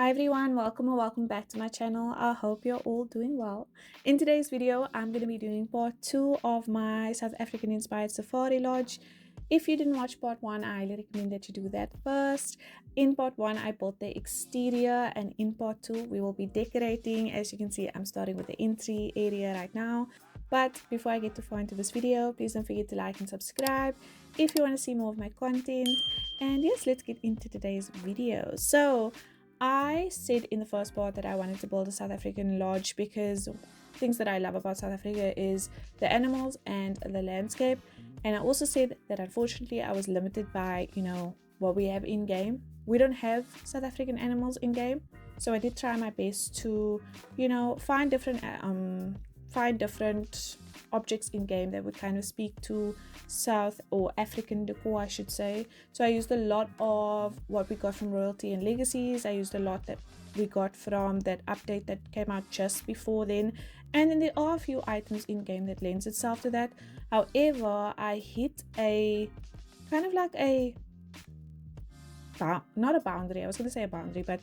Hi everyone, welcome or welcome back to my channel. I hope you're all doing well. In today's video, I'm going to be doing part 2 of my South African inspired safari lodge. If you didn't watch part 1, I highly recommend that you do that first. In part 1, I built the exterior, and in part 2, we will be decorating. As you can see, I'm starting with the entry area right now. But before I get too far into this video, please don't forget to like and subscribe if you want to see more of my content. And yes, let's get into today's video. So I said in the first part that I wanted to build a South African lodge because things that I love about South Africa is the animals and the landscape. And I also said that unfortunately I was limited by, what we have in game. We don't have South African animals in game. So I did try my best to, find different objects in game that would kind of speak to South or African decor, I should say. So I used a lot of what we got from Royalty and Legacies. I used a lot that we got from that update that came out just before then, and then there are a few items in game that lends itself to that. However, I hit a kind of like a not a boundary, I was going to say a boundary, but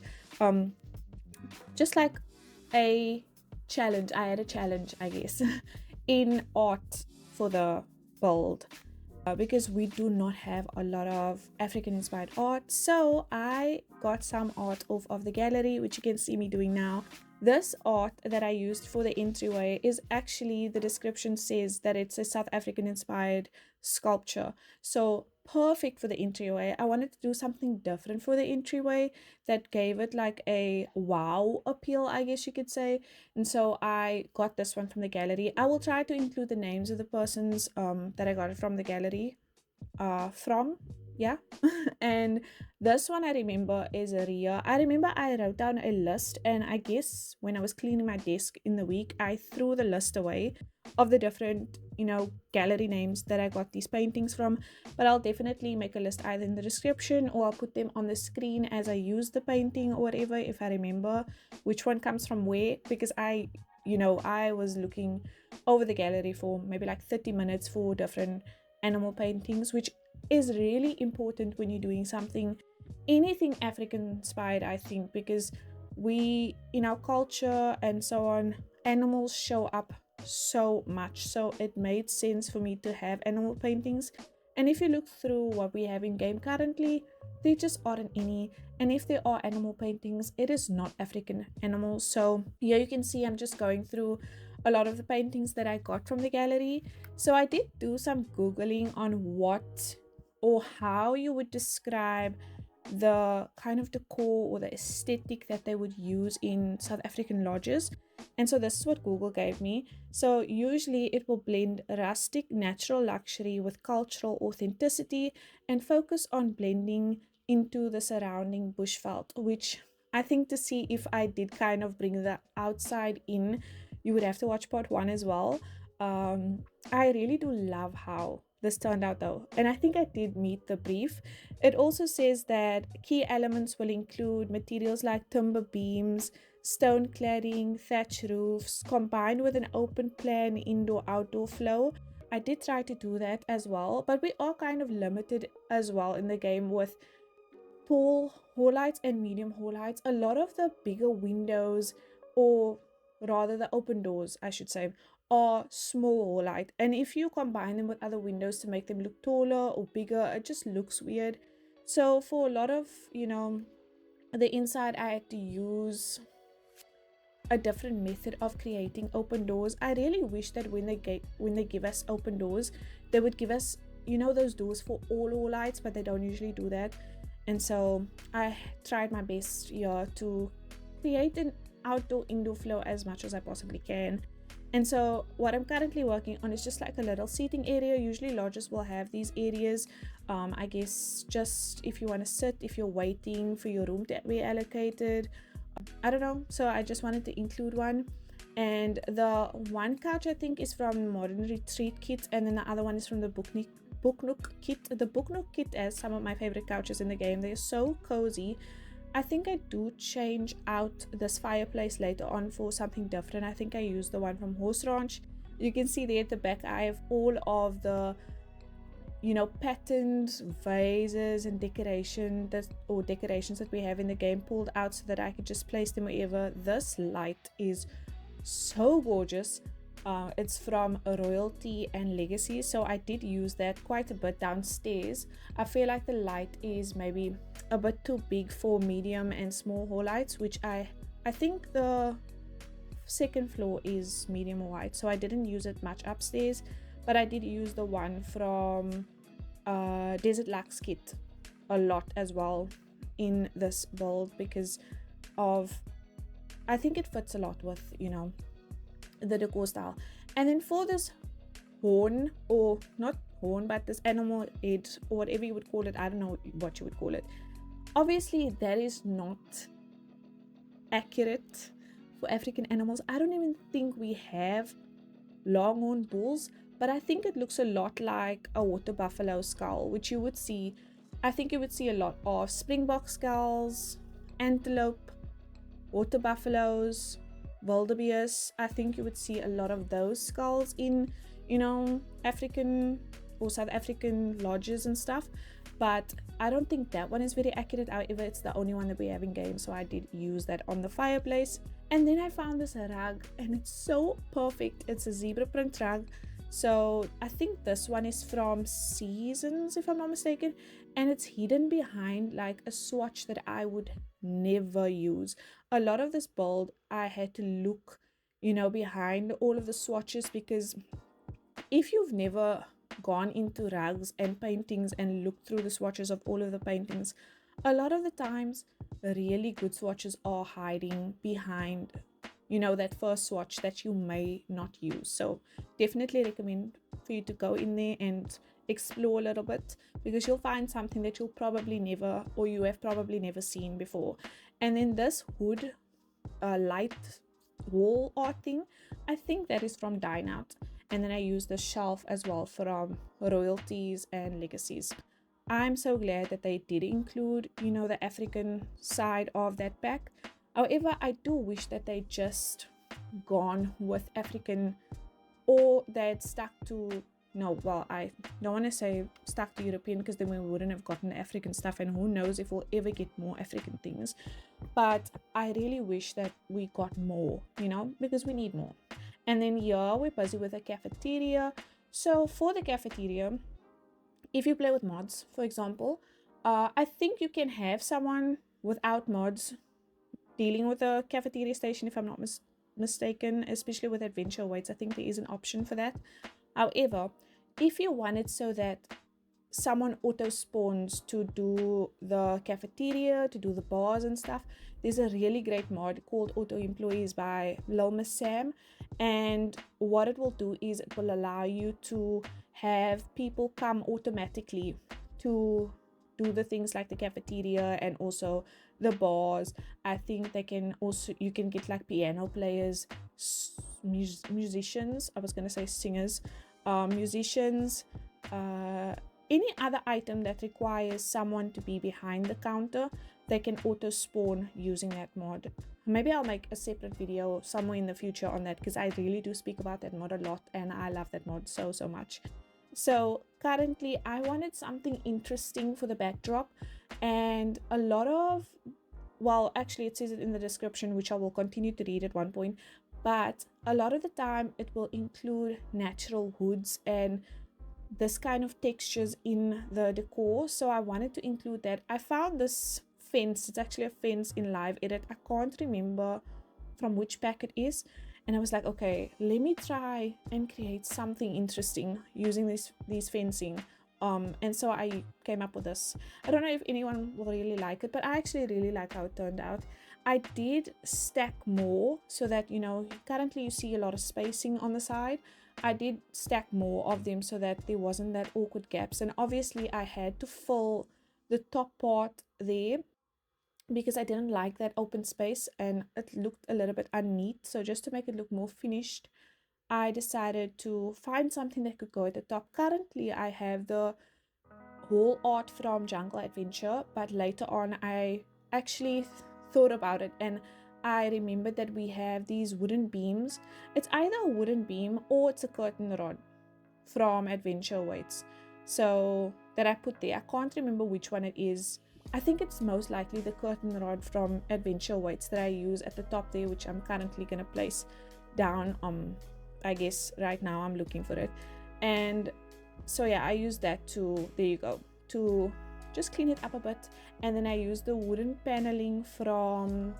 just like a challenge. I had a challenge, I guess, in art for the build because we do not have a lot of African inspired art. So I got some art off of the gallery, which you can see me doing now. This art that I used for the entryway is actually, the description says that it's a South African inspired sculpture. So perfect for the entryway. I wanted to do something different for the entryway that gave it like a wow appeal, I guess you could say. And so I got this one from the gallery. I will try to include the names of the persons that I got it from the gallery from. Yeah. And this one I remember is Ria. I remember I wrote down a list, and I guess when I was cleaning my desk in the week, I threw the list away of the different gallery names that I got these paintings from. But I'll definitely make a list either in the description, or I'll put them on the screen as I use the painting or whatever, if I remember which one comes from where, because I was looking over the gallery for maybe like 30 minutes for different animal paintings, which is really important when you're doing anything African inspired, I think, because we, in our culture and so on, animals show up so much. So it made sense for me to have animal paintings. And if you look through what we have in game currently, there just aren't any. And if there are animal paintings, it is not African animals. So here you can see I'm just going through a lot of the paintings that I got from the gallery. So I did do some Googling on what or how you would describe the kind of decor or the aesthetic that they would use in South African lodges. And so this is what Google gave me. So usually it will blend rustic natural luxury with cultural authenticity and focus on blending into the surrounding bushveld, which I think, to see if I did kind of bring the outside in, you would have to watch part 1 as well. I really do love how this turned out though, and I think I did meet the brief. It also says that key elements will include materials like timber beams, stone cladding, thatch roofs, combined with an open plan indoor-outdoor flow. I did try to do that as well, but we are kind of limited as well in the game with tall hall lights and medium hall lights. A lot of the bigger windows, or rather the open doors, I should say, are small hall light, and if you combine them with other windows to make them look taller or bigger, it just looks weird. So for a lot of the inside, I had to use a different method of creating open doors. I really wish that when they give us open doors, they would give us those doors for all lights, but they don't usually do that. And so I tried my best here to create an outdoor indoor flow as much as I possibly can. And so what I'm currently working on is just like a little seating area. Usually lodges will have these areas, I guess, just if you want to sit, if you're waiting for your room to be allocated, I don't know. So I just wanted to include one. And the one couch I think is from Modern Retreat Kit, and then the other one is from the Book Nook Kit. The Book Nook Kit has some of my favorite couches in the game. They're so cozy. I think I do change out this fireplace later on for something different. I think I used the one from Horse Ranch. You can see there at the back I have all of the you know, patterned vases and decorations that we have in the game pulled out so that I could just place them wherever. This light is so gorgeous. It's from Royalty and Legacy, so I did use that quite a bit downstairs. I feel like the light is maybe a bit too big for medium and small hall lights, which I think the second floor is medium white, so I didn't use it much upstairs, but I did use the one from Desert Lux kit a lot as well in this build because of, I think it fits a lot with, you know, the decor style. And then for this horn, or not horn, but this animal head or whatever you would call it, I don't know what you would call it, obviously that is not accurate for African animals. I don't even think we have longhorn bulls, but I think it looks a lot like a water buffalo skull, which you would see, I think you would see a lot of springbok skulls, antelope, water buffaloes, wildebeest. I think you would see a lot of those skulls in, you know, African or South African lodges and stuff, but I don't think that one is very accurate. However, it's the only one that we have in game, so I did use that on the fireplace. And then I found this rug and it's so perfect. It's a zebra print rug. So I think this one is from Seasons, if I'm not mistaken, and it's hidden behind like a swatch that I would never use. A lot of this build I had to look, you know, behind all of the swatches, because if you've never gone into rugs and paintings and looked through the swatches of all of the paintings, a lot of the times really good swatches are hiding behind, you know, that first swatch that you may not use. So definitely recommend for you to go in there and explore a little bit, because you'll find something that you'll probably never, or you have probably never seen before. And then this hood light wall art thing, I think that is from Dine Out. And then I used the shelf as well from Royalties and Legacies. I'm so glad that they did include, you know, the African side of that pack. However, I do wish that they just gone with African, or they'd stuck to, no, well, I don't want to say stuck to European, because then we wouldn't have gotten the African stuff, and who knows if we'll ever get more African things. But I really wish that we got more, you know, because we need more. And then here we're busy with a cafeteria. So for the cafeteria, if you play with mods, for example, I think you can have someone without mods dealing with the cafeteria station, if I'm not mistaken, especially with adventure weights. I think there is an option for that. However, if you want it so that someone auto spawns to do the cafeteria, to do the bars and stuff, there's a really great mod called Auto Employees by Lil Miss Sam, and what it will do is it will allow you to have people come automatically to do the things like the cafeteria and also the bars. I think they can also, you can get like piano players, musicians, I was gonna say singers, musicians, any other item that requires someone to be behind the counter, they can auto spawn using that mod. Maybe I'll make a separate video somewhere in the future on that, because I really do speak about that mod a lot and I love that mod so much. So currently I wanted something interesting for the backdrop, and a lot of, well, actually it says it in the description, which I will continue to read at one point, but a lot of the time it will include natural hoods and this kind of textures in the decor. So I wanted to include that. I found this fence, it's actually a fence in Live Edit, I can't remember from which pack it is, and I was like, okay, let me try and create something interesting using these fencing, and so I came up with this. I don't know if anyone will really like it, but I actually really like how it turned out. I did stack more so that, you know, currently you see a lot of spacing on the side. I did stack more of them so that there wasn't that awkward gaps, and obviously I had to fill the top part there because I didn't like that open space and it looked a little bit unneat. So just to make it look more finished, I decided to find something that could go at the top. Currently I have the whole art from Jungle Adventure, but later on I actually thought about it and I remembered that we have these wooden beams. It's either a wooden beam or it's a curtain rod from Adventure Weights. so that I put there. I can't remember which one it is. I think it's most likely the curtain rod from Adventure Weights that I use at the top there, which I'm currently going to place down. I guess right now I'm looking for it. And so yeah, I use that to, there you go, to just clean it up a bit. And then I use the wooden paneling from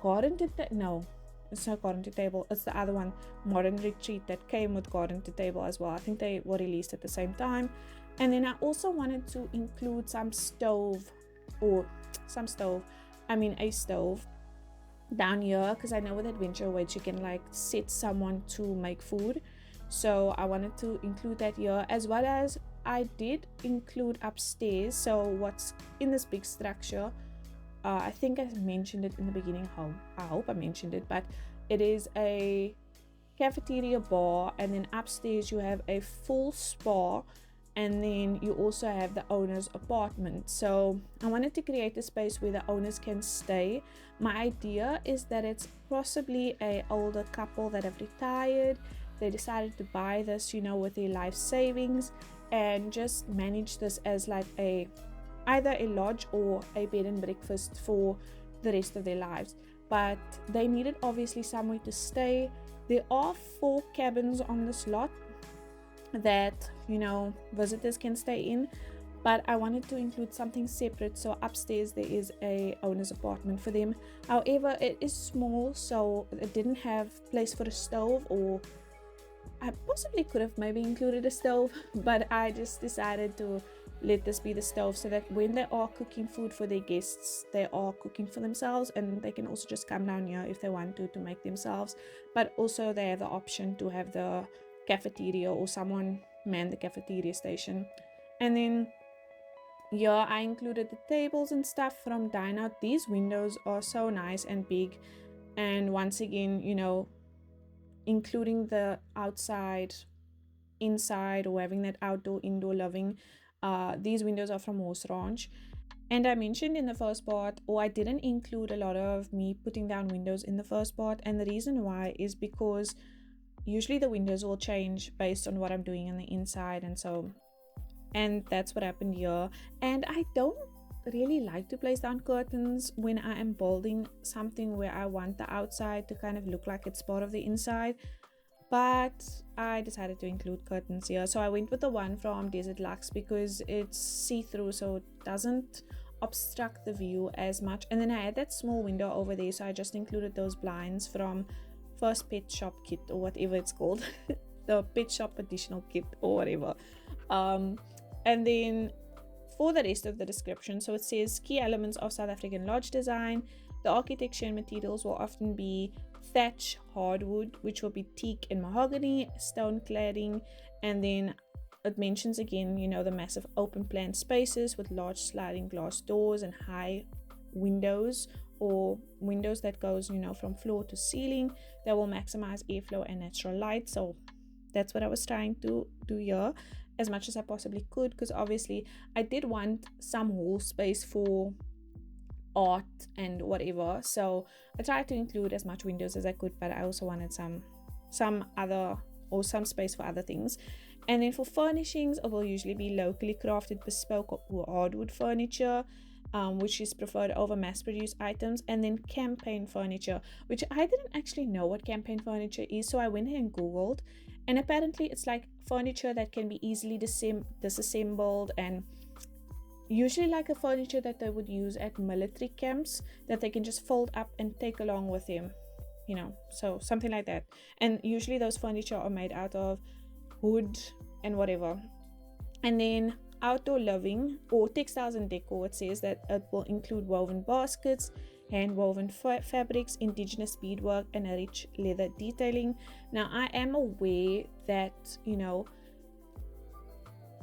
Garden to no, it's not Garden to Table, it's the other one, Modern Retreat, that came with Garden to Table as well. I think they were released at the same time. And then I also wanted to include a stove down here, because I know with Adventure Weights you can like set someone to make food. So I wanted to include that here, as well as I did include upstairs. So what's in this big structure, I think I mentioned it in the beginning. I hope I mentioned it, but it is a cafeteria bar, and then upstairs you have a full spa, and then you also have the owner's apartment. So I wanted to create a space where the owners can stay. My idea is that it's possibly a older couple that have retired. They decided to buy this, with their life savings, and just manage this as like either a lodge or a bed and breakfast for the rest of their lives. But they needed obviously somewhere to stay. There are 4 cabins on this lot that visitors can stay in, but I wanted to include something separate. So upstairs there is a owner's apartment for them. However, it is small, so it didn't have place for a stove, or I possibly could have maybe included a stove, but I just decided to let this be the stove, so that when they are cooking food for their guests, they are cooking for themselves, and they can also just come down here if they want to make themselves. But also they have the option to have the cafeteria or someone man the cafeteria station. And then yeah, I included the tables and stuff from Dine Out. These windows are so nice and big, and once again, including the outside, inside, or having that outdoor indoor living. These windows are from Horse Ranch. And I mentioned in the first part, or I didn't include a lot of me putting down windows in the first part, and the reason why is because usually the windows will change based on what I'm doing on the inside, and that's what happened here. And I don't really like to place down curtains when I am building something where I want the outside to kind of look like it's part of the inside, but I decided to include curtains here. So I went with the one from Desert Luxe because it's see-through, so it doesn't obstruct the view as much. And then I had that small window over there, so I just included those blinds from First Pet Shop Kit, or whatever it's called, the Pet Shop Additional Kit or whatever. And then for the rest of the description, so it says key elements of South African lodge design. The architecture and materials will often be thatch, hardwood, which will be teak and mahogany, stone cladding, and then it mentions again, the massive open plan spaces with large sliding glass doors and high windows, or windows that goes, from floor to ceiling, that will maximize airflow and natural light. So that's what I was trying to do here as much as I possibly could, because obviously I did want some wall space for art and whatever, so I tried to include as much windows as I could, but I also wanted some other, or some space for other things. And then for furnishings, it will usually be locally crafted bespoke or hardwood furniture, which is preferred over mass-produced items. And then campaign furniture, which I didn't actually know what campaign furniture is, so I went ahead and googled, and apparently it's like furniture that can be easily disassembled, and usually like a furniture that they would use at military camps, that they can just fold up and take along with them, so something like that. And usually those furniture are made out of wood and whatever. And then outdoor living or textiles and decor, it says that it will include woven baskets, hand woven fabrics, indigenous beadwork, and a rich leather detailing. Now I am aware that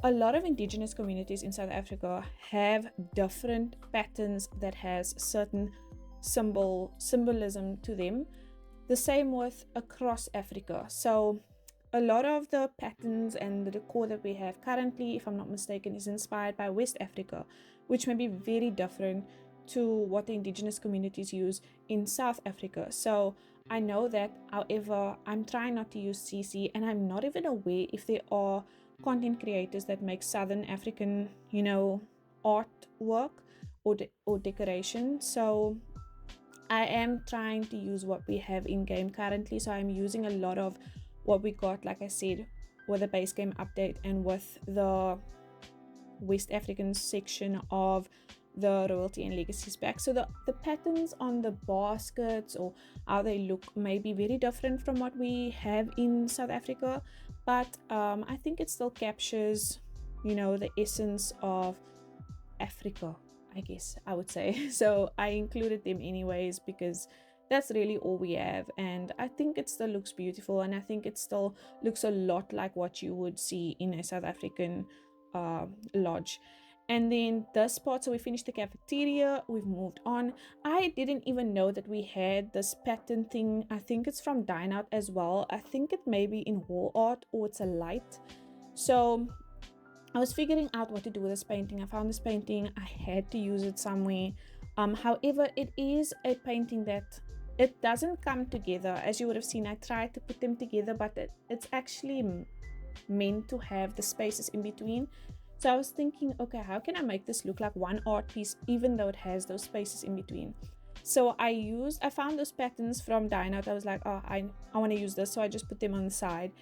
a lot of indigenous communities in South Africa have different patterns that has certain symbolism to them. The same with across Africa. So a lot of the patterns and the decor that we have currently, if I'm not mistaken, is inspired by West Africa, which may be very different to what the indigenous communities use in South Africa. So I know that, however, I'm trying not to use CC, and I'm not even aware if there are content creators that make Southern African, you know, artwork or decoration. So I am trying to use what we have in game currently. So I'm using a lot of what we got, like I said, with the base game update and with the West African section of the royalty and legacies pack. So the patterns on the baskets or how they look may be very different from what we have in South Africa, but I think it still captures, you know, the essence of Africa, I guess I would say. So I included them anyways because that's really all we have, and I think it still looks beautiful, and I think it still looks a lot like what you would see in a South African lodge. And then this part, so we finished the cafeteria, we've moved on. I didn't even know that we had this pattern thing. I think it's from Dine Out as well. I think it may be in wall art or it's a light. So I was figuring out what to do with this painting. I found this painting, I had to use it somewhere. However, it is a painting that it doesn't come together. As you would have seen, I tried to put them together, but it's actually meant to have the spaces in between. So I was thinking, okay, how can I make this look like one art piece even though it has those spaces in between? So I found those patterns from Dine Out. I was like, oh, I want to use this, so I just put them on the side.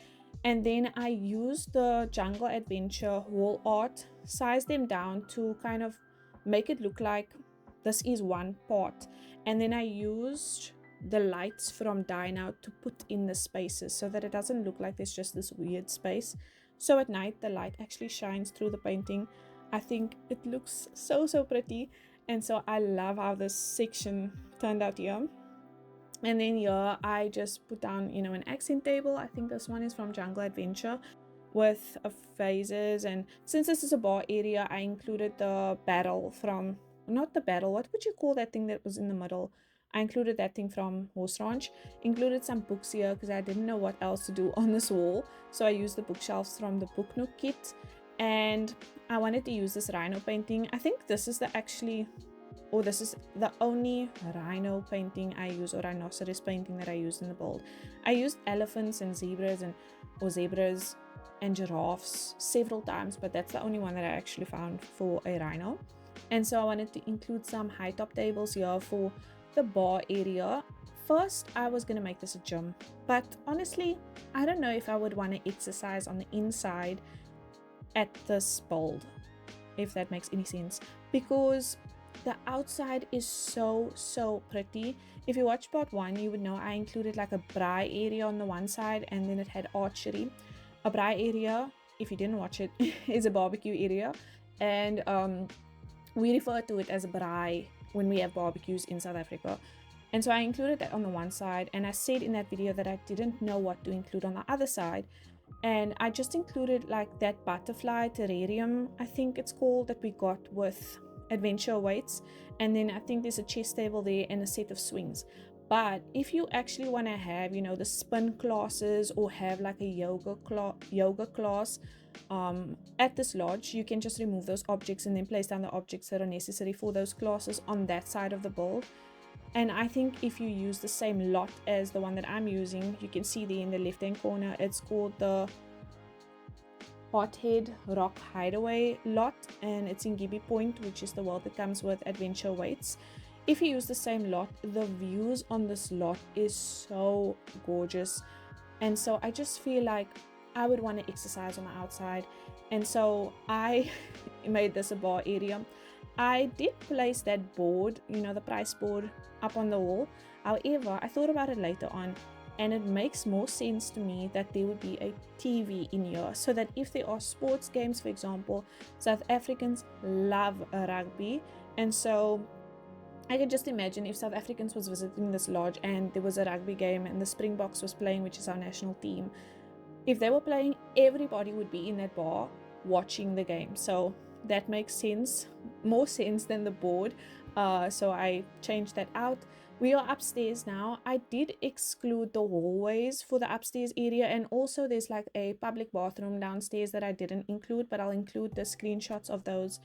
And then I used the Jungle Adventure wall art, sized them down to kind of make it look like this is one part. And then I used the lights from Dine Out to put in the spaces so that it doesn't look like there's just this weird space. So at night the light actually shines through the painting. I think it looks so pretty, and so I love how this section turned out here. And then here I just put down, you know, an accent table. I think this one is from Jungle Adventure with vases, and since this is a bar area, I included the barrel from, not the barrel, what would you call that thing that was in the middle? I included that thing from Horse Ranch. Included some books here because I didn't know what else to do on this wall, so I used the bookshelves from the Book Nook kit. And I wanted to use this rhino painting. I think this is this is the only rhino painting I use, or rhinoceros painting that I used in the build. I used elephants and zebras and giraffes several times, but that's the only one that I actually found for a rhino. And so I wanted to include some high top tables here for the bar area. First I was gonna make this a gym, but honestly I don't know if I would want to exercise on the inside at this build, if that makes any sense, because the outside is so pretty. If you watch part 1, you would know I included like a braai area on the one side, and then it had archery. A braai area, if you didn't watch it, is a barbecue area, and we refer to it as a braai when we have barbecues in South Africa. And so I included that on the one side, and I said in that video that I didn't know what to include on the other side, and I just included like that butterfly terrarium, I think it's called, that we got with adventure weights, and then I think there's a chess table there and a set of swings. But if you actually want to have, you know, the spin classes or have like a yoga class at this lodge, you can just remove those objects and then place down the objects that are necessary for those classes on that side of the build. And I think if you use the same lot as the one that I'm using, you can see there in the left hand corner, it's called the Hothead Rock Hideaway lot, and it's in Gibbi Point, which is the world that comes with adventure weights. If you use the same lot, the views on this lot is so gorgeous, and so I just feel like I would want to exercise on the outside, and so I made this a bar area. I did place that board, you know, the price board, up on the wall. However, I thought about it later on, and it makes more sense to me that there would be a TV in here, so that if there are sports games, for example, South Africans love rugby, and so I can just imagine if South Africans was visiting this lodge and there was a rugby game and the Springboks was playing, which is our national team, if they were playing, everybody would be in that bar watching the game. So that makes sense, more sense than the board. So I changed that out. We are upstairs now. I did exclude the hallways for the upstairs area, and also there's like a public bathroom downstairs that I didn't include, but I'll include the screenshots of those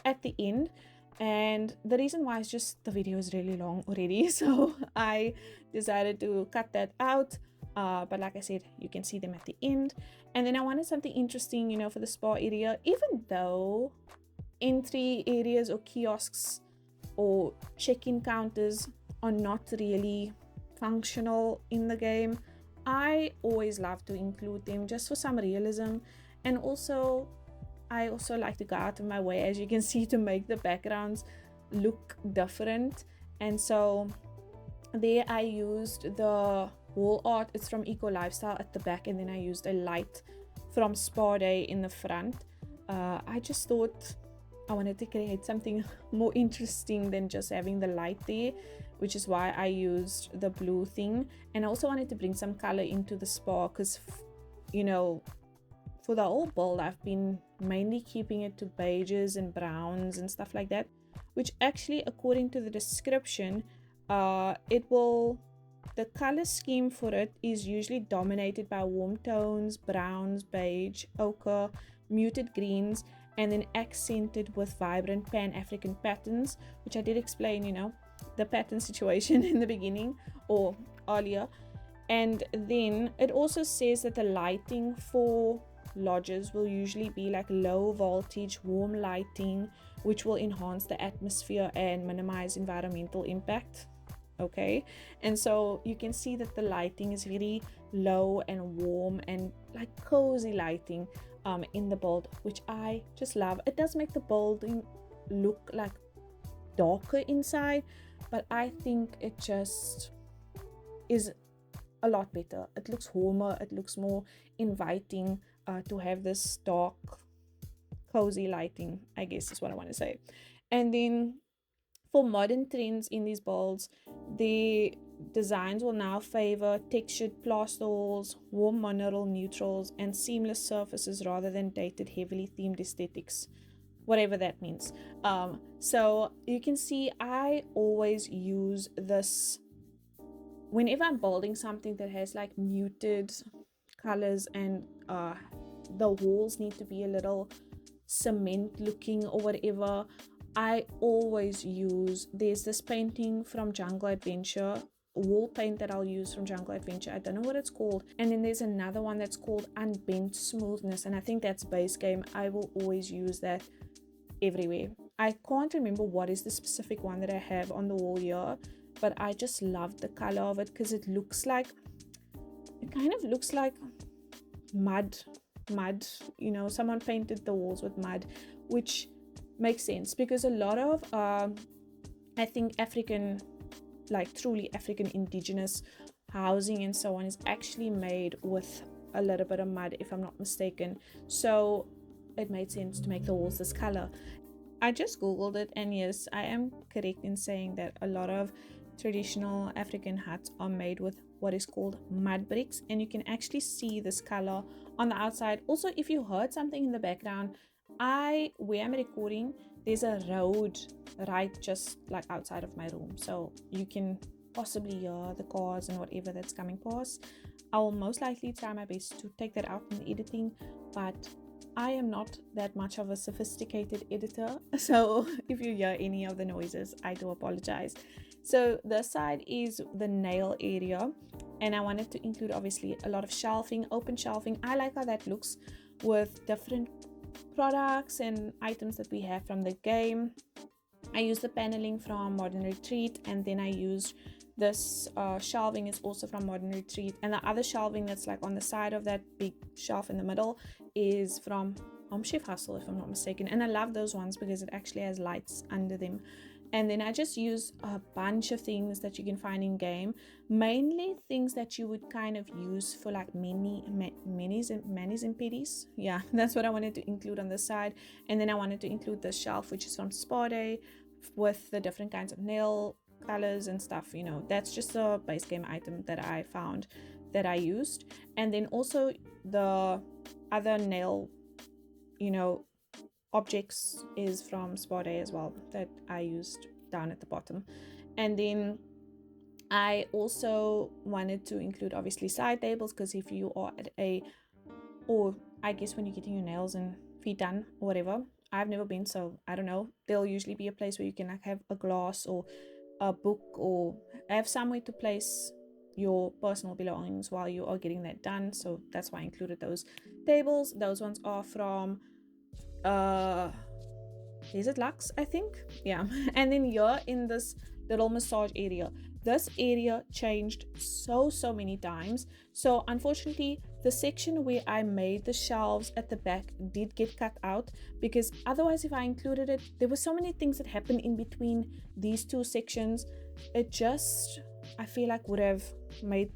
at the end. And the reason why is just the video is really long already, so I decided to cut that out. but like I said, you can see them at the end. And then I wanted something interesting, you know, for the spa area, even though entry areas or kiosks or check-in counters are not really functional in the game. I always love to include them just for some realism, and also I also like to go out of my way, as you can see, to make the backgrounds look different. And so there I used the wall art, it's from Eco Lifestyle, at the back, and then I used a light from Spa Day in the front. I just thought I wanted to create something more interesting than just having the light there, which is why I used the blue thing. And I also wanted to bring some color into the spa, because, you know, for the whole build I've been mainly keeping it to beiges and browns and stuff like that, which actually, according to the description, the color scheme for it is usually dominated by warm tones, browns, beige, ochre, muted greens, and then accented with vibrant Pan-African patterns, which I did explain, you know, the pattern situation in the beginning or earlier. And then it also says that the lighting for lodges will usually be like low voltage warm lighting, which will enhance the atmosphere and minimize environmental impact. Okay, and so you can see that the lighting is very low and warm and like cozy lighting in the build, which I just love. It does make the building look like darker inside, but I think it just is a lot better. It looks warmer, it looks more inviting to have this dark cozy lighting, I guess is what I want to say. And then for modern trends in these builds, the designs will now favor textured plaster walls, warm mineral neutrals, and seamless surfaces rather than dated, heavily themed aesthetics, whatever that means. So you can see I always use this whenever I'm building something that has like muted colors, and the walls need to be a little cement looking or whatever. I always use, there's this painting from Jungle Adventure, wall paint that I'll use from Jungle Adventure, I don't know what it's called, and then there's another one that's called Unbent Smoothness, and I think that's base game. I will always use that everywhere. I can't remember what is the specific one that I have on the wall here, but I just love the color of it, because it kind of looks like mud, you know, someone painted the walls with mud, which makes sense because a lot of I think African, like truly African indigenous housing and so on is actually made with a little bit of mud, if I'm not mistaken. So it made sense to make the walls this color. I just googled it, and yes, I am correct in saying that a lot of traditional African huts are made with what is called mud bricks, and you can actually see this color on the outside. Also, if you heard something in the background, where I'm recording, there's a road right just like outside of my room, so you can possibly hear the cars and whatever that's coming past. I will most likely try my best to take that out in the editing, but I am not that much of a sophisticated editor, so if you hear any of the noises, I do apologize. So this side is the nail area, and I wanted to include obviously a lot of shelving, open shelving. I like how that looks with different products and items that we have from the game. I used the paneling from Modern Retreat, and then I used this shelving is also from Modern Retreat, and the other shelving that's like on the side of that big shelf in the middle is from Home Chef Hustle, if I'm not mistaken. And I love those ones because it actually has lights under them. And then I just use a bunch of things that you can find in game, mainly things that you would kind of use for like manis and pedis. Yeah, that's what I wanted to include on this side. And then I wanted to include the shelf, which is from Spa Day, with the different kinds of nail colors and stuff. You know, that's just a base game item that I found that I used. And then also the other nail, you know, objects is from Spa Day as well, that I used down at the bottom. And then I also wanted to include obviously side tables, because if you are at or I guess when you're getting your nails and feet done or whatever, I've never been, so I don't know, there'll usually be a place where you can like have a glass or a book, or have somewhere to place your personal belongings while you are getting that done. So that's why I included those tables. Those ones are from is it Lux, I think? Yeah. And then here in this little massage area, this area changed so many times. So unfortunately, the section where I made the shelves at the back did get cut out, because otherwise if I included it, there were so many things that happened in between these two sections. It just, I feel like, would have made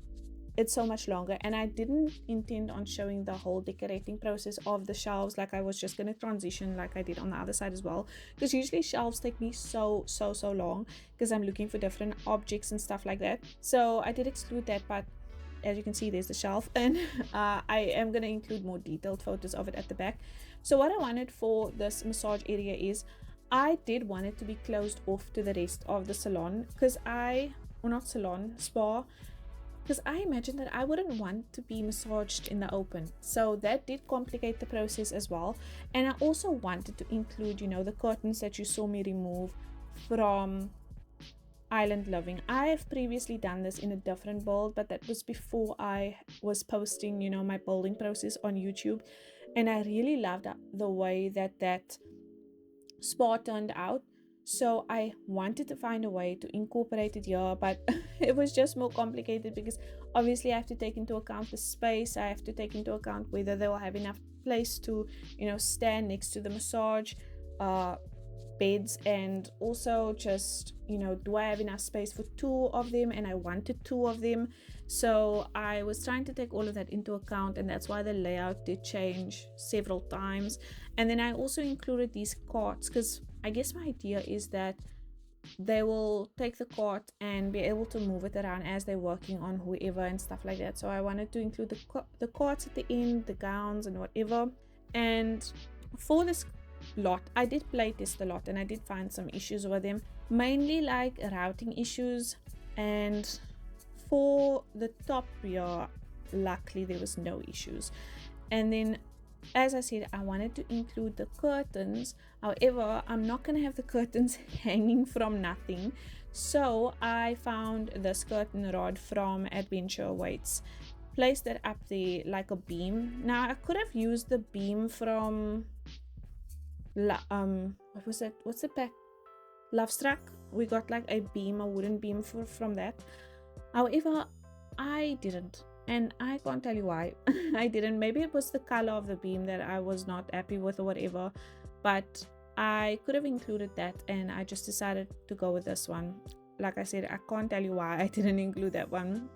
it's so much longer. And I didn't intend on showing the whole decorating process of the shelves. Like, I was just going to transition like I did on the other side as well, because usually shelves take me so long, because I'm looking for different objects and stuff like that. So I did exclude that, but as you can see, there's the shelf. And I am going to include more detailed photos of it at the back. So what I wanted for this massage area is, I did want it to be closed off to the rest of the salon, because spa, because I imagined that I wouldn't want to be massaged in the open. So that did complicate the process as well. And I also wanted to include, you know, the curtains that you saw me remove from Island Living. I have previously done this in a different build, but that was before I was posting, you know, my building process on YouTube. And I really loved the way that spa turned out. So I wanted to find a way to incorporate it here, but it was just more complicated, because obviously I have to take into account the space. I have to take into account whether they will have enough place to, you know, stand next to the massage beds, and also just, you know, do I have enough space for two of them? And I wanted two of them. So I was trying to take all of that into account, and that's why the layout did change several times. And then I also included these carts, because I guess my idea is that they will take the cart and be able to move it around as they're working on whoever and stuff like that. So I wanted to include the carts at the end, the gowns and whatever. And for this lot, I did play test a lot, and I did find some issues with them, mainly like routing issues. And for the top here, luckily there was no issues. And then, as I said, I wanted to include the curtains. However, I'm not going to have the curtains hanging from nothing. So I found this curtain rod from Adventure Weights, placed it up there like a beam. Now I could have used the beam from what was it? What's the pack? Lovestruck. We got like a beam, a wooden beam from that. However, I didn't. And I can't tell you why I didn't. Maybe it was the color of the beam that I was not happy with or whatever, but I could have included that, and I just decided to go with this one. Like I said, I can't tell you why I didn't include that one,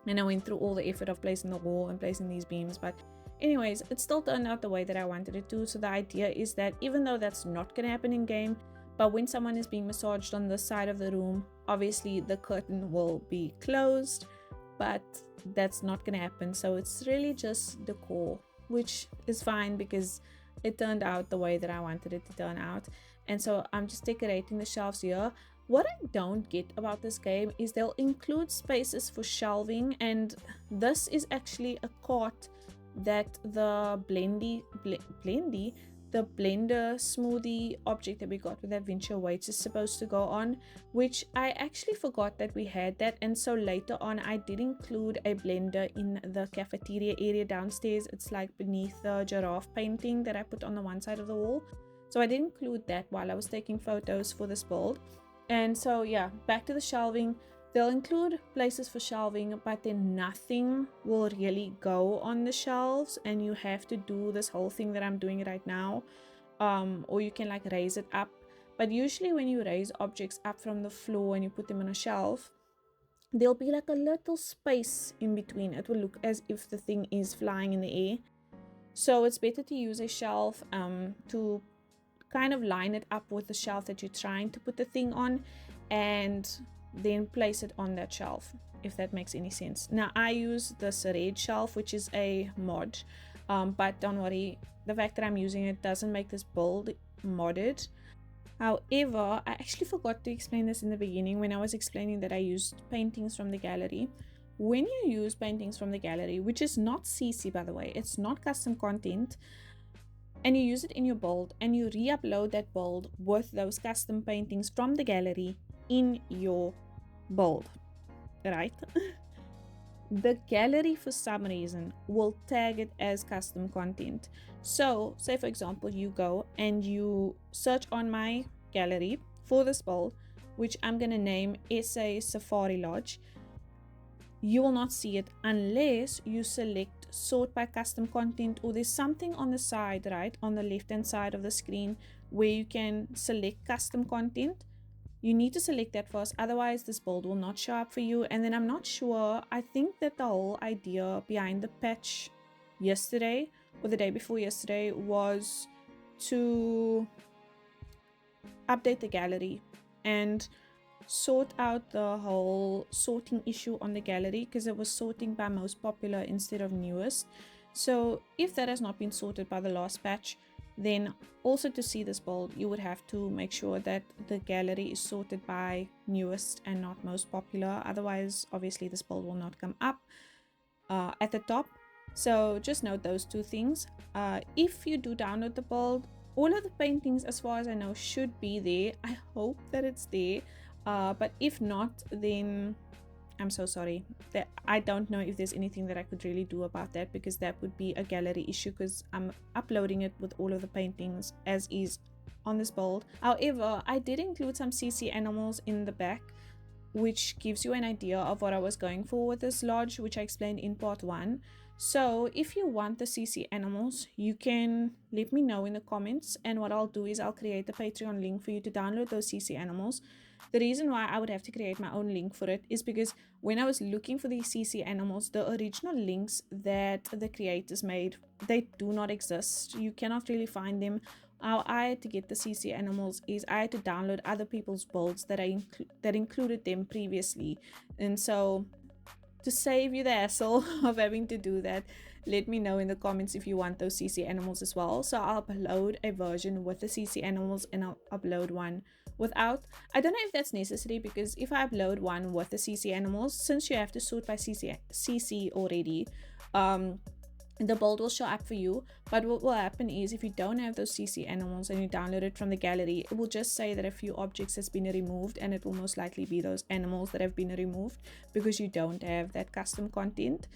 and I went through all the effort of placing the wall and placing these beams. But anyways, it still turned out the way that I wanted it to. So the idea is that even though that's not going to happen in game, but when someone is being massaged on the side of the room, obviously the curtain will be closed, but that's not gonna happen. So it's really just decor, which is fine because it turned out the way that I wanted it to turn out. And so I'm just decorating the shelves here. What I don't get about this game is they'll include spaces for shelving, and this is actually a cart that the the blender smoothie object that we got with Adventure Weights is supposed to go on, which I actually forgot that we had that. And so later on I did include a blender in the cafeteria area downstairs. It's like beneath the giraffe painting that I put on the one side of the wall. So I did include that while I was taking photos for this build. And so yeah, back to the shelving. They'll include places for shelving, but then nothing will really go on the shelves, and you have to do this whole thing that I'm doing right now, or you can like raise it up. But usually when you raise objects up from the floor and you put them on a shelf, there'll be like a little space in between. It will look as if the thing is flying in the air. So it's better to use a shelf to kind of line it up with the shelf that you're trying to put the thing on, and then place it on that shelf, if that makes any sense. Now I use this red shelf, which is a mod, but don't worry, the fact that I'm using it doesn't make this build modded. However, I actually forgot to explain this in the beginning when I was explaining that I used paintings from the gallery. When you use paintings from the gallery, which is not CC by the way, it's not custom content, and you use it in your build and you re-upload that build with those custom paintings from the gallery in your build, right? the gallery for some reason will tag it as custom content. So say for example you go and you search on my gallery for this build, which I'm going to name SA Safari Lodge. You will not see it unless you select sort by custom content, or there's something on the side, right on the left hand side of the screen where you can select custom content. You need to select that first, otherwise this build will not show up for you. And then I'm not sure, I think that the whole idea behind the patch yesterday or the day before yesterday was to update the gallery and sort out the whole sorting issue on the gallery, because it was sorting by most popular instead of newest. So if that has not been sorted by the last patch, then also to see this build you would have to make sure that the gallery is sorted by newest and not most popular, otherwise obviously this build will not come up at the top. So just note those two things. If you do download the build, all of the paintings as far as I know should be there. I hope that it's there, but if not, then I'm so sorry. That I don't know if there's anything that I could really do about that, because that would be a gallery issue, because I'm uploading it with all of the paintings as is on this build. However, I did include some CC animals in the back, which gives you an idea of what I was going for with this lodge, which I explained in part 1. So if you want the CC animals, you can let me know in the comments, and what I'll do is I'll create a Patreon link for you to download those CC animals. The reason why I would have to create my own link for it is because when I was looking for these CC animals, the original links that the creators made, they do not exist. You cannot really find them. How I had to get the CC animals is I had to download other people's builds that included them previously. And so to save you the hassle of having to do that, let me know in the comments if you want those CC animals as well. So I'll upload a version with the CC animals and I'll upload one without. I don't know if that's necessary, because if I upload one with the CC animals, since you have to sort by CC already, the build will show up for you. But what will happen is if you don't have those CC animals and you download it from the gallery, it will just say that a few objects has been removed, and it will most likely be those animals that have been removed because you don't have that custom content.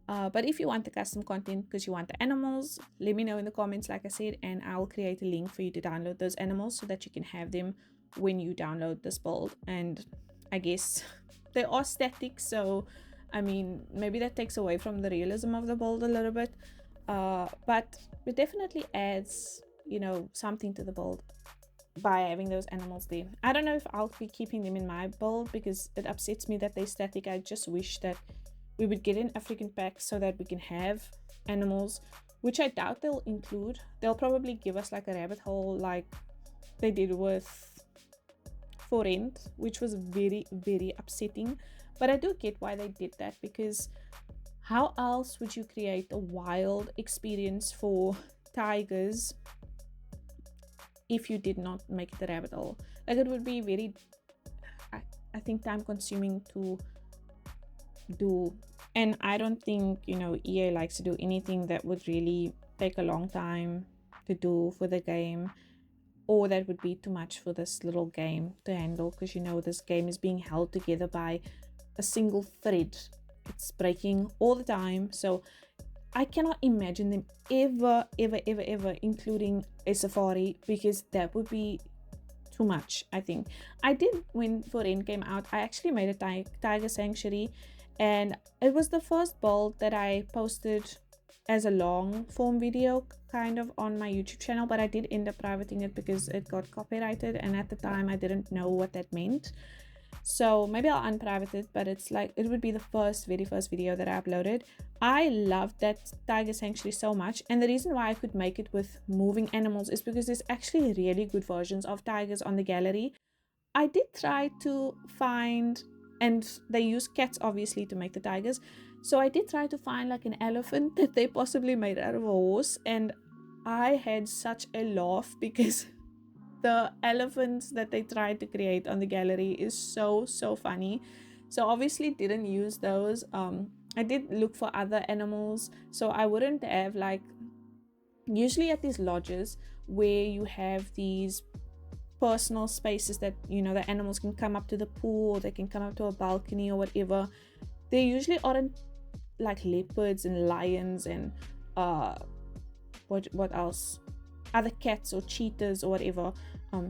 But if you want the custom content because you want the animals, let me know in the comments, like I said, and I'll create a link for you to download those animals so that you can have them when you download this build. And I guess they are static, so I mean, maybe that takes away from the realism of the build a little bit, but it definitely adds, you know, something to the build by having those animals there. I don't know if I'll be keeping them in my build because it upsets me that they're static. I just wish that we would get an African pack so that we can have animals, which I doubt they'll include. They'll probably give us like a rabbit hole like they did with For Rent, which was very, very upsetting. But I do get why they did that, because how else would you create a wild experience for tigers if you did not make it a rabbit hole? Like, it would be very, I think, time consuming to do. And I don't think, you know, EA likes to do anything that would really take a long time to do for the game, or that would be too much for this little game to handle, because, you know, this game is being held together by a single thread. It's breaking all the time, so I cannot imagine them ever including a safari, because that would be too much. I think I did, when For Rent came out, I actually made a tiger sanctuary, and it was the first build that I posted as a long form video kind of on my YouTube channel, but I did end up privating it because it got copyrighted, and at the time I didn't know what that meant. So maybe I'll unprivate it, but it's like, it would be the very first video that I uploaded. I loved that tiger sanctuary so much, and the reason why I could make it with moving animals is because there's actually really good versions of tigers on the gallery. I did try to find, and they use cats obviously to make the tigers, so I did try to find like an elephant that they possibly made out of a horse, and I had such a laugh because the elephants that they tried to create on the gallery is so funny. So obviously didn't use those. I did look for other animals, so I wouldn't have, like, usually at these lodges where you have these personal spaces that, you know, the animals can come up to the pool, or they can come up to a balcony or whatever, there usually aren't like leopards and lions and what else, other cats or cheetahs or whatever.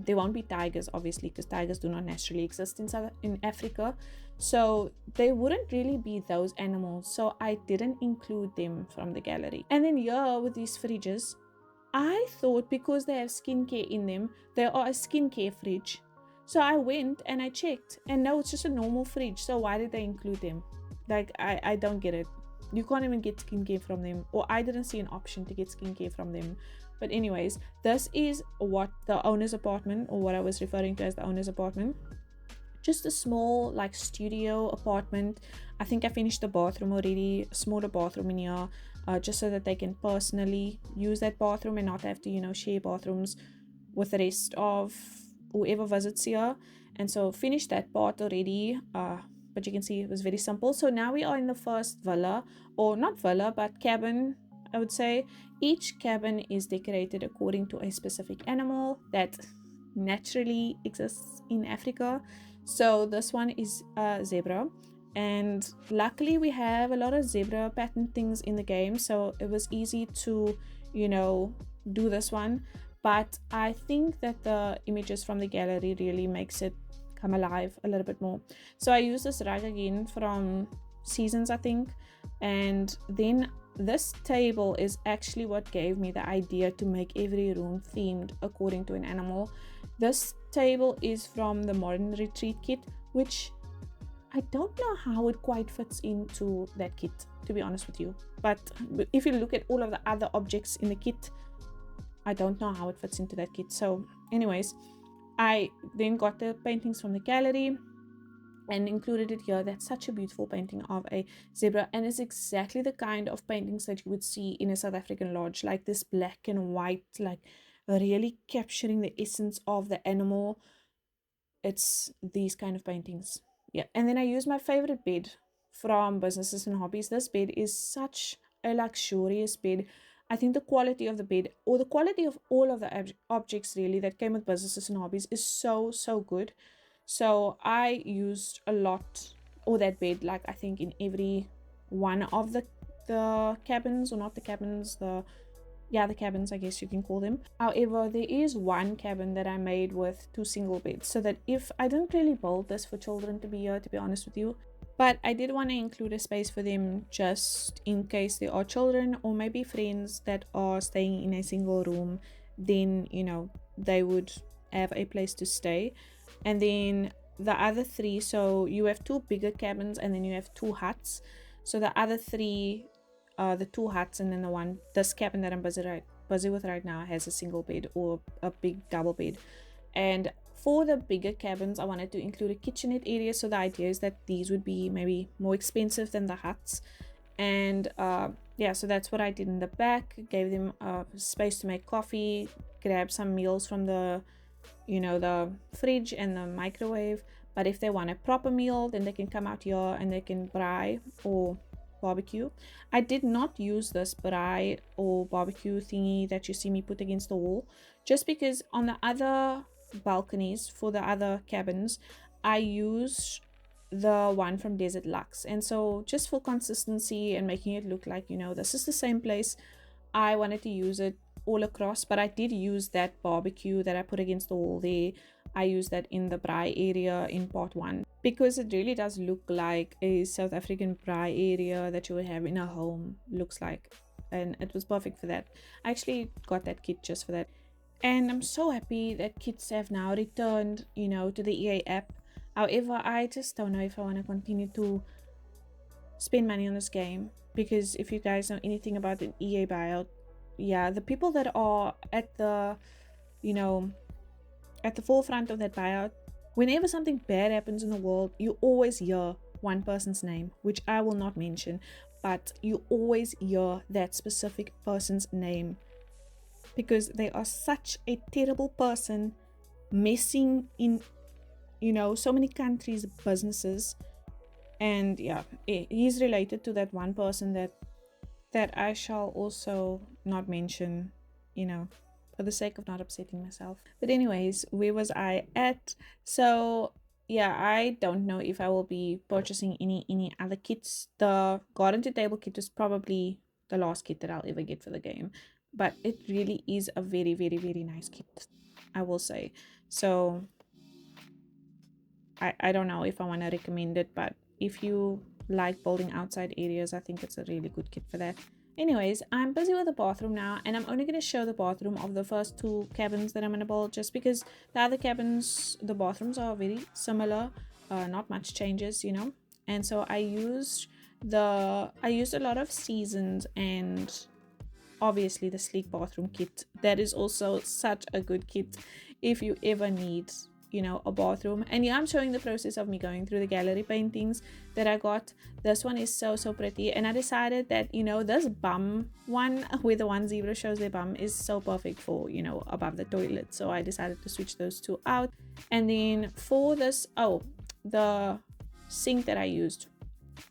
There won't be tigers, obviously, because tigers do not naturally exist in Africa, so they wouldn't really be those animals, so I didn't include them from the gallery. And then here with these fridges, I thought because they have skincare in them, they are a skincare fridge. So I went and I checked, and no, it's just a normal fridge. So why did they include them? Like, I don't get it. You can't even get skincare from them, or I didn't see an option to get skincare from them. But anyways, this is what the owner's apartment, or what I was referring to as the owner's apartment. Just a small like studio apartment. I think I finished the bathroom already, a smaller bathroom in here, just so that they can personally use that bathroom and not have to share bathrooms with the rest of whoever visits here. And so finished that part already, but you can see it was very simple. So now we are in the first villa, or not villa but cabin, I would say. Each cabin is decorated according to a specific animal that naturally exists in Africa. So this one is a zebra, and luckily we have a lot of zebra pattern things in the game, so it was easy to do this one. But I think that the images from the gallery really makes it come alive a little bit more. So I use this rug again from Seasons, I think, and then this table is actually what gave me the idea to make every room themed according to an animal. This table is from the Modern Retreat kit, which I don't know how it quite fits into that kit, to be honest with you. But if you look at all of the other objects in the kit, I don't know how it fits into that kit. So anyways, I then got the paintings from the gallery and included it here. That's such a beautiful painting of a zebra, and it's exactly the kind of paintings that you would see in a South African lodge, like this black and white, like really capturing the essence of the animal. It's these kind of paintings. Yeah. And then I use my favorite bed from Businesses and Hobbies. This bed is such a luxurious bed. I think the quality of the bed, or the quality of all of the objects really that came with Businesses and Hobbies, is so good. So I used a lot, or that bed, like I think in every one of the cabins, or not the cabins, the cabins, I guess you can call them. However, there is one cabin that I made with 2 single beds, so that if I didn't really build this for children to be here, to be honest with you, but I did want to include a space for them just in case there are children or maybe friends that are staying in a single room, then they would have a place to stay. And then the other 3, so you have 2 bigger cabins and then you have 2 huts. So the other 3, the 2 huts, and then this cabin that I'm busy with right now has a single bed or a big double bed. And for the bigger cabins, I wanted to include a kitchenette area, so the idea is that these would be maybe more expensive than the huts. And so that's what I did in the back. Gave them space to make coffee, grab some meals from the the fridge and the microwave. But if they want a proper meal, then they can come out here and they can braai or barbecue. I did not use this braai or barbecue thingy that you see me put against the wall, just because on the other balconies for the other cabins I used the one from Desert Lux, and so just for consistency and making it look like this is the same place, I wanted to use it all across. But I did use that barbecue that I put against the wall there. I used that in the braai area in part 1 because it really does look like a South African braai area that you would have in a home looks like, and it was perfect for that. I actually got that kit just for that, and I'm so happy that kits have now returned to the EA app. However, I just don't know if I want to continue to spend money on this game, because if you guys know anything about an EA buyout, the people that are at the at the forefront of that buyout, whenever something bad happens in the world, you always hear one person's name, which I will not mention, but you always hear that specific person's name, because they are such a terrible person, messing in so many countries' businesses. And he's related to that one person that I shall also not mention, for the sake of not upsetting myself. But anyways, where was I at? So yeah, I don't know if I will be purchasing any other kits. The garden to table kit is probably the last kit that I'll ever get for the game, but it really is a very very nice kit, I will say. So I don't know if I want to recommend it, but if you like building outside areas, I think it's a really good kit for that. Anyways, I'm busy with the bathroom now, and I'm only going to show the bathroom of the first two cabins that I'm going to build, just because the other cabins, the bathrooms are very similar, not much changes, you know. And so I used a lot of seasons and obviously the sleek bathroom kit. That is also such a good kit if you ever need, you know, a bathroom. And yeah, I'm showing the process of me going through the gallery paintings that I got. This one is so pretty, and I decided that, you know, this bum one where the one zebra shows their bum is so perfect for, you know, above the toilet. So I decided to switch those two out. And then for this, oh, the sink that I used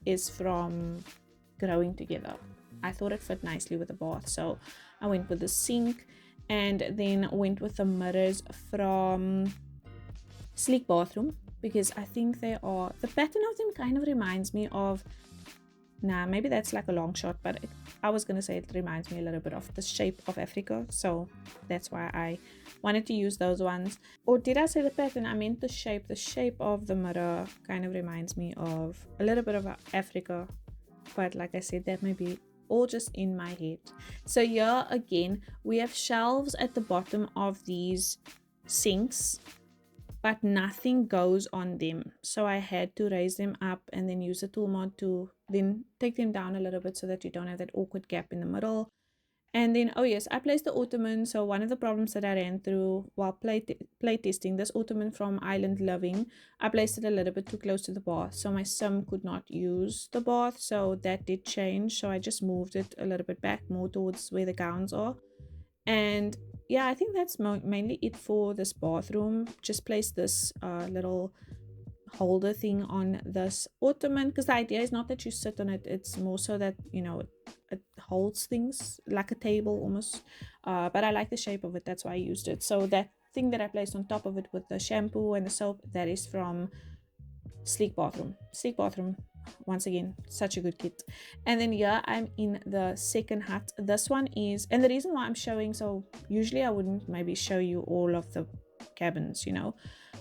is from Growing Together. I thought it fit nicely with the bath, so I went with the sink, and then went with the mirrors from Sleek Bathroom, because I think they are, the pattern of them kind of reminds me of, nah, maybe that's like a long shot, but I was gonna say it reminds me a little bit of the shape of Africa, so that's why I wanted to use those ones. Or did I say the pattern? I meant the shape. The shape of the mirror kind of reminds me of a little bit of Africa, but like I said, that may be all just in my head. So here again, we have shelves at the bottom of these sinks, but nothing goes on them, so I had to raise them up and then use the tool mod to then take them down a little bit so that you don't have that awkward gap in the middle. And then, oh yes, I placed the ottoman. So one of the problems that I ran through while play testing this ottoman from Island Living, I placed it a little bit too close to the bath, so my sim could not use the bath. So that did change. So I just moved it a little bit back more towards where the gowns are. And yeah, I think that's mainly it for this bathroom. Just place this little holder thing on this ottoman, because the idea is not that you sit on it, it's more so that, you know, it holds things like a table almost. But I like the shape of it, that's why I used it. So that thing that I placed on top of it with the shampoo and the soap, that is from Sleek Bathroom. Once again, such a good kit. And then yeah, I'm in the second hut. This one is, and the reason why I'm showing, so usually I wouldn't maybe show you all of the cabins, you know,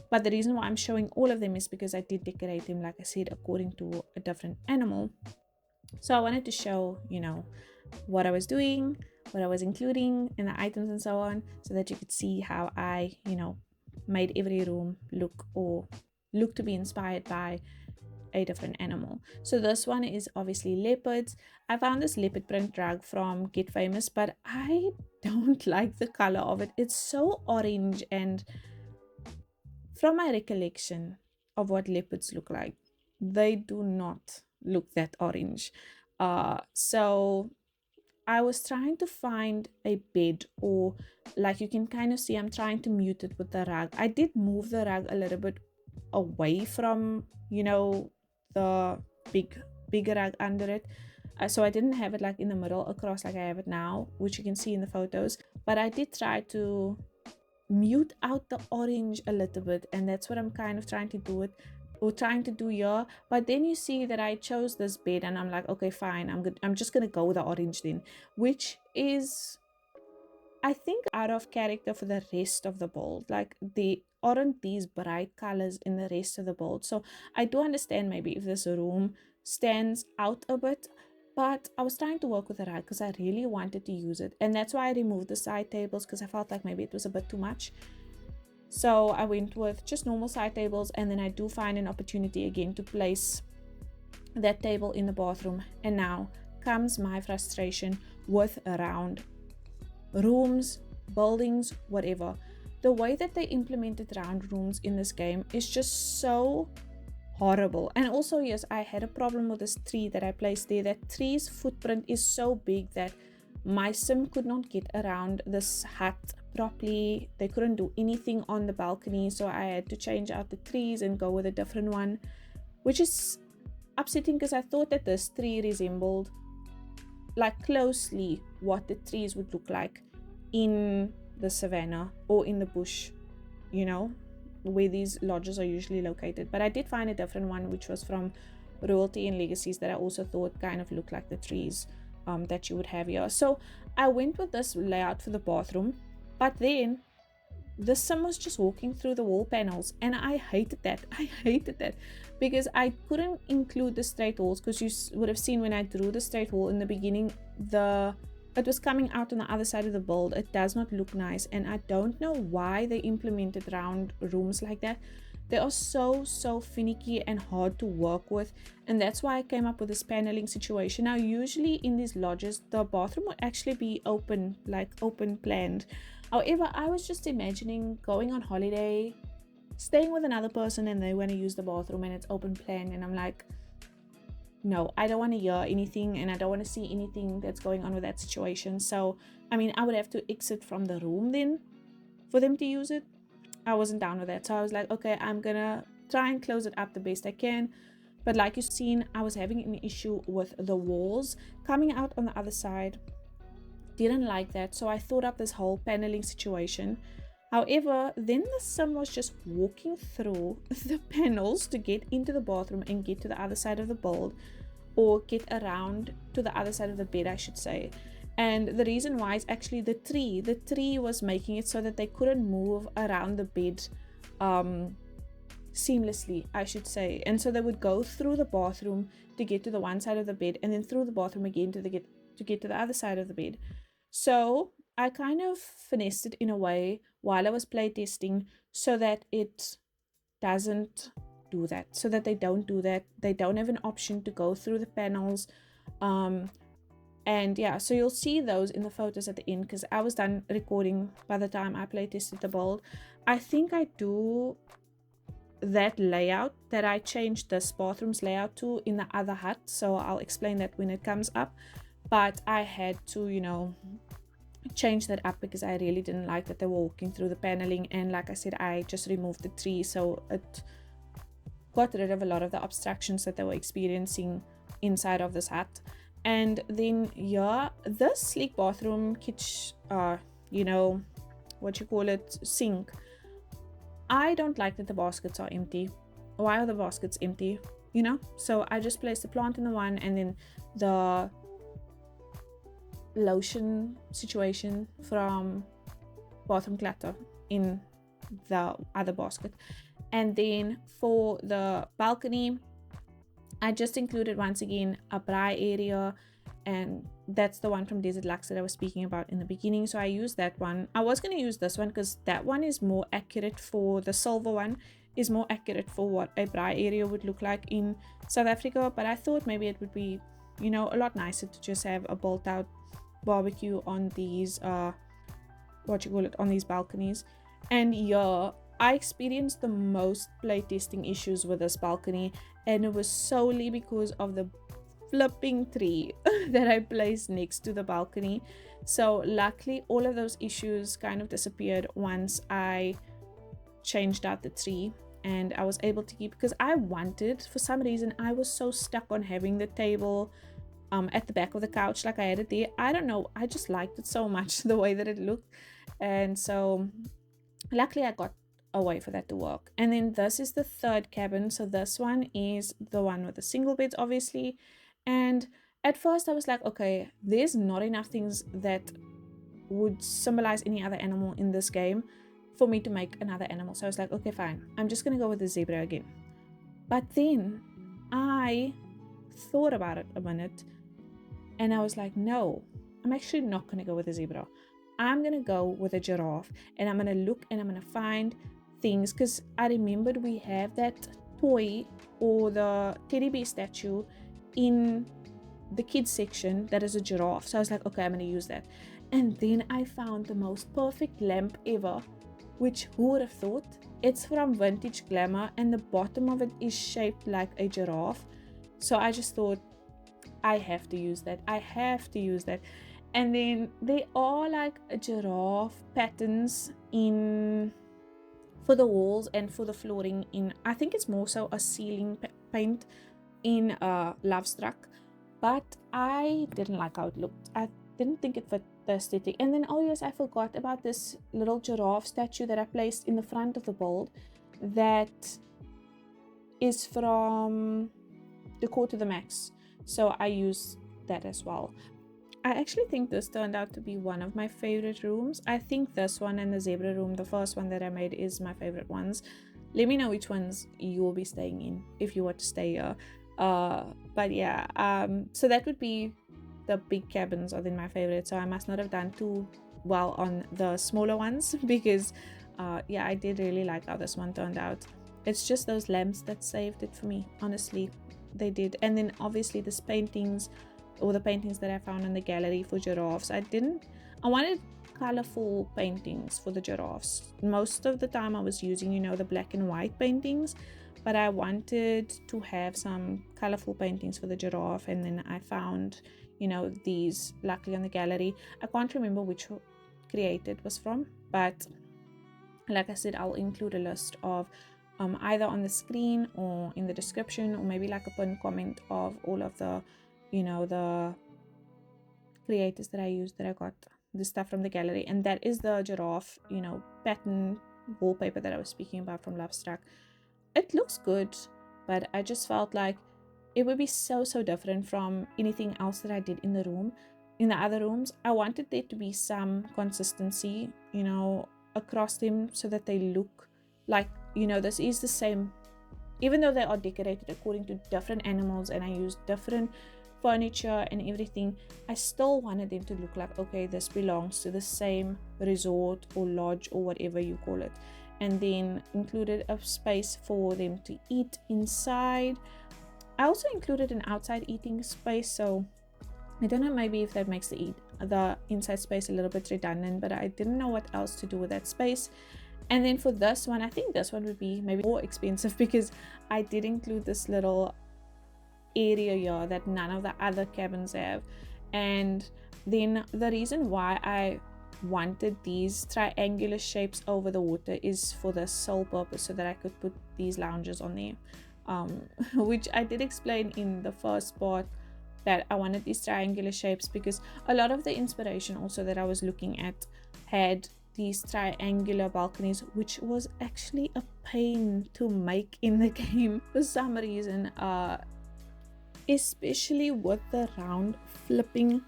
but the reason why I'm showing all of them is because I did decorate them, like I said, according to a different animal. So I wanted to show, you know, what I was doing, what I was including in the items and so on, so that you could see how I, you know, made every room look to be inspired by a different animal. So this one is obviously leopards. I found this leopard print rug from Get Famous, but I don't like the color of it. It's so orange, and from my recollection of what leopards look like, they do not look that orange. So I was trying to find a bed, or like you can kind of see, I'm trying to mute it with the rug. I did move the rug a little bit away from, you know, the bigger rug under it. So I didn't have it like in the middle across like I have it now, which you can see in the photos. But I did try to mute out the orange a little bit, and that's what I'm kind of trying to do here. But then you see that I chose this bed, and I'm like, okay, fine, I'm just gonna go with the orange then, which is, I think, out of character for the rest of the build. Like, they aren't these bright colors in the rest of the build. So I do understand maybe if this room stands out a bit, but I was trying to work with the rug because I really wanted to use it, and that's why I removed the side tables, because I felt like maybe it was a bit too much. So I went with just normal side tables, and then I do find an opportunity again to place that table in the bathroom. And now comes my frustration with around rooms, buildings, whatever. The way that they implemented round rooms in this game is just so horrible. And also, yes, I had a problem with this tree that I placed there. That tree's footprint is so big that my sim could not get around this hut properly. They couldn't do anything on the balcony, so I had to change out the trees and go with a different one, which is upsetting because I thought that this tree resembled like closely what the trees would look like in the savannah or in the bush, you know. where these lodges are usually located, but I did find a different one which was from Royalty and Legacies that I also thought kind of looked like the trees that you would have here. So I went with this layout for the bathroom, but then the sim was just walking through the wall panels, and I hated that. I hated that because I couldn't include the straight walls, because you would have seen when I drew the straight wall in the beginning, it was coming out on the other side of the build. It does not look nice, and I don't know why they implemented round rooms like that. They are so finicky and hard to work with, and that's why I came up with this paneling situation. Now usually in these lodges the bathroom will actually be open, like open planned. However, I was just imagining going on holiday, staying with another person, and they want to use the bathroom and it's open plan, and I'm like, no, I don't want to hear anything, and I don't want to see anything that's going on with that situation. So I mean, I would have to exit from the room then for them to use it. I wasn't down with that, so I was like, okay, I'm gonna try and close it up the best I can. But like you've seen, I was having an issue with the walls coming out on the other side. Didn't like that, so I thought up this whole paneling situation. However, then the sim was just walking through the panels to get into the bathroom and get to the other side of the build, or get around to the other side of the bed, I should say. And the reason why is actually the tree was making it so that they couldn't move around the bed seamlessly, I should say. And so they would go through the bathroom to get to the one side of the bed, and then through the bathroom again to get to the other side of the bed. So I kind of finessed it in a way while I was playtesting so that it doesn't do that, so that they don't do that. They don't have an option to go through the panels. And yeah, so you'll see those in the photos at the end, because I was done recording by the time I playtested the build. I think I do that layout that I changed this bathroom's layout to in the other hut, so I'll explain that when it comes up. But I had to, you know, change that up because I really didn't like that they were walking through the paneling. And like I said, I just removed the tree, so it got rid of a lot of the obstructions that they were experiencing inside of this hut. And then yeah, this sleek bathroom kitchen, you know, what you call it, sink, I don't like that the baskets are empty. Why are the baskets empty, you know? So I just placed the plant in the one, and then the lotion situation from bathroom clutter in the other basket. And then for the balcony, I just included once again a braai area, and that's the one from Desert Lux that I was speaking about in the beginning. So I used that one. I was going to use this one because that one is more accurate for the silver one, is more accurate for what a braai area would look like in South Africa. But I thought maybe it would be, you know, a lot nicer to just have a built out barbecue on these on these balconies. And yeah, I experienced the most playtesting issues with this balcony, and it was solely because of the flipping tree that I placed next to the balcony. So luckily all of those issues kind of disappeared once I changed out the tree, and I was able to keep, because I wanted, for some reason I was so stuck on having the table at the back of the couch like I had it there. I don't know, I just liked it so much, the way that it looked. And so luckily I got a way for that to work. And then this is the third cabin. So this one is the one with the single beds, obviously. And at first I was like, okay, there's not enough things that would symbolize any other animal in this game for me to make another animal. So I was like, okay, fine, I'm just gonna go with the zebra again. But then I thought about it a minute, and I was like, no, I'm actually not gonna go with a zebra. I'm gonna go with a giraffe, and I'm gonna look and I'm gonna find things, because I remembered we have that toy or the teddy bear statue in the kids section that is a giraffe. So I was like, okay, I'm gonna use that. And then I found the most perfect lamp ever, which who would have thought? It's from Vintage Glamour, and the bottom of it is shaped like a giraffe. So I just thought, I have to use that. And then there are like a giraffe patterns in for the walls and for the flooring in, I think it's more so a ceiling paint in Love Struck, but I didn't like how it looked. I didn't think it fit the aesthetic. And then, oh yes, I forgot about this little giraffe statue that I placed in the front of the build. that is from Decor to the Max, so I use that as well. I actually think this turned out to be one of my favorite rooms. I think this one and the zebra room, the first one that I made, is my favorite ones. Let me know which ones you will be staying in if you want to stay here. But yeah, so that would be the big cabins are then my favorite. So I must not have done too well on the smaller ones because yeah, I did really like how this one turned out. It's just those lamps that saved it for me, honestly. They did. And then obviously this paintings, or the paintings that I found in the gallery for giraffes. I wanted colorful paintings for the giraffes. Most of the time I was using, you know, the black and white paintings, but I wanted to have some colorful paintings for the giraffe. And then I found, you know, these luckily on the gallery. I can't remember which creator it was from, but like I said, I'll include a list of either on the screen or in the description, or maybe like a pinned comment of all of the, you know, the creators that I used, that I got the stuff from the gallery. And that is the giraffe, you know, pattern wallpaper that I was speaking about from Lovestruck. It looks good, but I just felt like it would be so different from anything else that I did in the room. In the other rooms, I wanted there to be some consistency, you know, across them, so that they look like, you know, this is the same, even though they are decorated according to different animals and I used different furniture and everything. I still wanted them to look like, okay, this belongs to the same resort or lodge or whatever you call it. And then included a space for them to eat inside. I also included an outside eating space, so I don't know, maybe if that makes the inside space a little bit redundant, but I didn't know what else to do with that space. And then for this one, I think this one would be maybe more expensive because I did include this little area here that none of the other cabins have. And then the reason why I wanted these triangular shapes over the water is for the sole purpose, so that I could put these lounges on there, which I did explain in the first part, that I wanted these triangular shapes because a lot of the inspiration also that I was looking at had these triangular balconies, which was actually a pain to make in the game for some reason, especially with the round flipping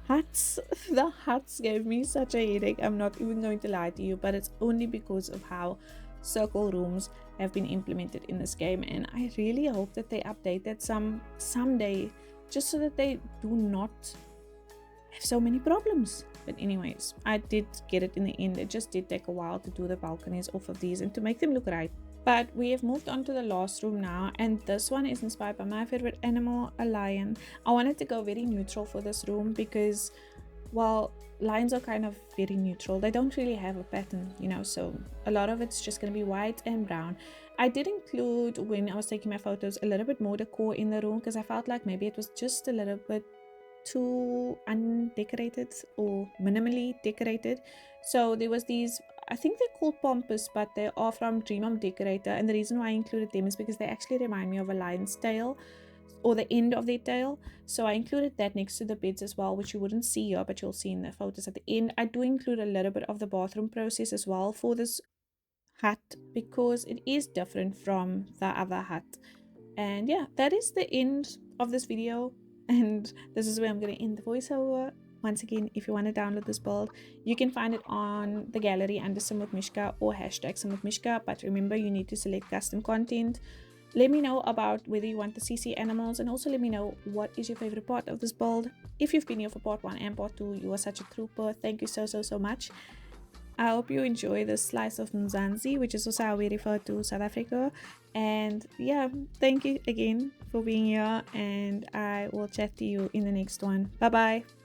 huts. The huts gave me such a headache. I'm not even going to lie to you, but it's only because of how circle rooms have been implemented in this game, and I really hope that they update that someday, just so that they do not have so many problems. But anyways, I did get it in the end. It just did take a while to do the balconies off of these and to make them look right. But we have moved on to the last room now, and this one is inspired by my favorite animal, a lion. I wanted to go very neutral for this room because, well, lions are kind of very neutral. They don't really have a pattern, you know, so a lot of it's just going to be white and brown. I did include, when I was taking my photos, a little bit more decor in the room because I felt like maybe it was just a little bit too undecorated or minimally decorated. So there was these, I think they're called pompous, but they are from Dream Home Decorator, and the reason why I included them is because they actually remind me of a lion's tail, or the end of their tail. So I included that next to the beds as well, which you wouldn't see here, but you'll see in the photos at the end. I do include a little bit of the bathroom process as well for this hut because it is different from the other hut. And yeah, that is the end of this video, and this is where I'm going to end the voiceover. Once again, if you want to download this build, you can find it on the gallery under SimWithMishka or hashtag SimWithMishka, but remember, you need to select custom content. Let me know about whether you want the CC animals, and also let me know what is your favorite part of this build. If you've been here for part 1 and part 2, you are such a trooper. Thank you so much. I hope you enjoy this slice of Mzansi, which is also how we refer to South Africa. And yeah, thank you again for being here, and I will chat to you in the next one. Bye bye.